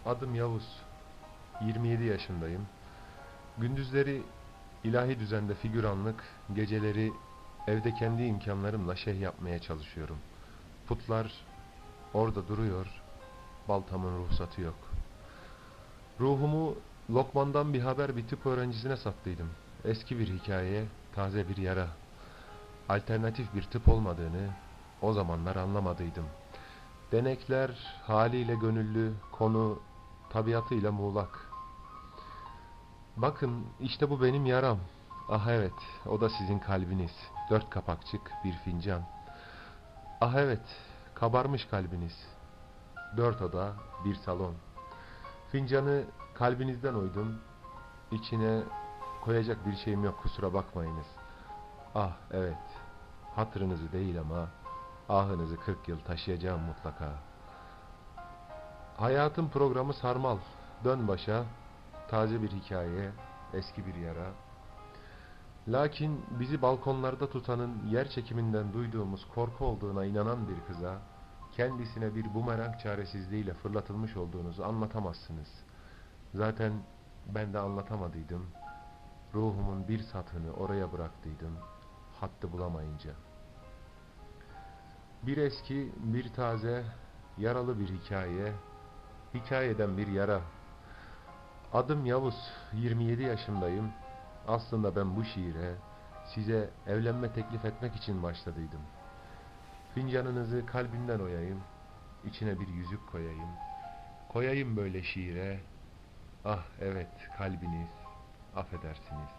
Adım Yavuz. 27 yaşındayım. Gündüzleri ilahi düzende figüranlık, geceleri evde kendi imkanlarımla şeyh yapmaya çalışıyorum. Putlar orada duruyor, baltamın ruhsatı yok. Ruhumu Lokman'dan bir haber bir tıp öğrencisine sattıydım. Eski bir hikaye, taze bir yara. Alternatif bir tıp olmadığını o zamanlar anlamadıydım. Denekler haliyle gönüllü, konu tabiatıyla muğlak. Bakın işte bu benim yaram. Ah evet, o da sizin kalbiniz. 4 kapakçık bir fincan. Ah evet, kabarmış kalbiniz. 4 oda bir salon. Fincanı kalbinizden oydum. İçine koyacak bir şeyim yok, kusura bakmayınız. Ah evet, hatırınızı değil ama ahınızı 40 yıl taşıyacağım mutlaka. Hayatın programı sarmal. Dön başa, taze bir hikaye, eski bir yara. Lakin bizi balkonlarda tutanın yer çekiminden duyduğumuz korku olduğuna inanan bir kıza, kendisine bir bumerang çaresizliğiyle fırlatılmış olduğunuzu anlatamazsınız. Zaten ben de anlatamadıydım. Ruhumun bir satını oraya bıraktıydım, hattı bulamayınca. Bir eski, bir taze, yaralı bir hikaye, hikayeden bir yara. Adım Yavuz, 27 yaşındayım. Aslında ben bu şiire size evlenme teklif etmek için başladıydım. Fincanınızı kalbimden oyayım, içine bir yüzük koyayım. Koyayım böyle şiire, ah evet kalbiniz, affedersiniz.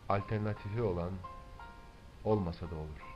Alternatifi olan olmasa da olur.